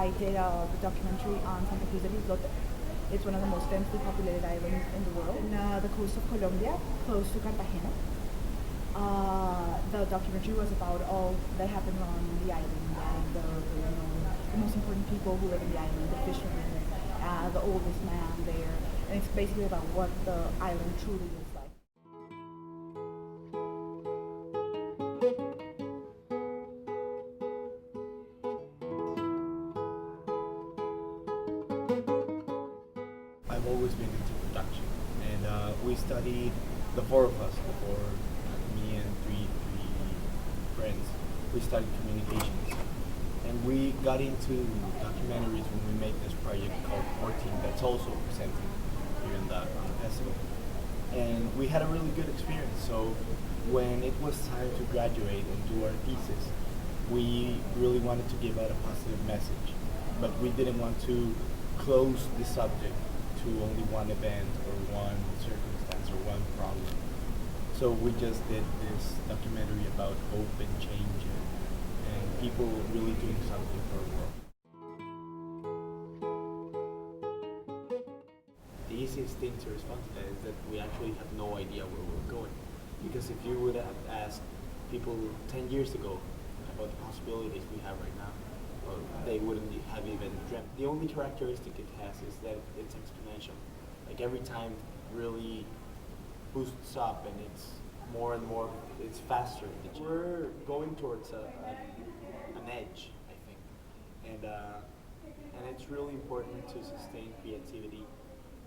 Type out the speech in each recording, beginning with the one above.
I did a documentary on Santa Cruz del Islote. It's one of the most densely populated islands in the world, in the coast of Colombia, close to Cartagena. The documentary was about all that happened on the island and the most important people who live in the island, the fishermen, the oldest man there, and it's basically about what the island truly is like. I've always been into production, and we studied, the four of us, me and three friends, we studied communications, and we got into documentaries when we made this project called 14 that's also presented here in on the festival, and we had a really good experience. So when it was time to graduate and do our thesis, we really wanted to give out a positive message, but we didn't want to close the subject to only one event or one circumstance or one problem. So we just did this documentary about hope and change and people really doing something for the world. The easiest thing to respond to that is that we actually have no idea where we're going. Because if you would have asked people 10 years ago about the possibilities we have right now, well, they wouldn't have even dreamt. The only characteristic it has is that it's exponential. Like every time really boosts up and it's more and more, it's faster. We're going towards an edge, I think. And it's really important to sustain creativity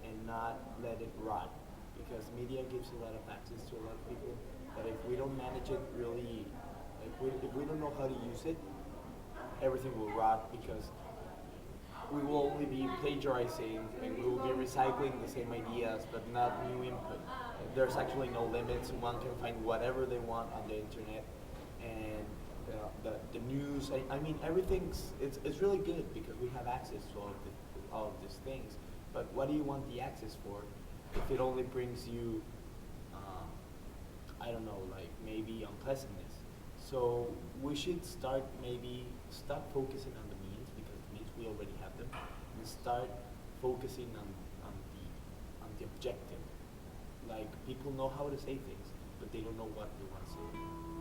and not let it rot, because media gives a lot of access to a lot of people, but if we don't manage it really, if we don't know how to use it, everything will rot, because we will only be plagiarizing and we will be recycling the same ideas but not new input. There's actually no limits. One can find whatever they want on the internet, and the news, I mean everything's, it's really good because we have access to all of these things, but what do you want the access for if it only brings you I don't know, like maybe unpleasantness? So we should stop focusing on the means, because the means we already have them, and start focusing on the objective. Like people know how to say things, but they don't know what they want to say.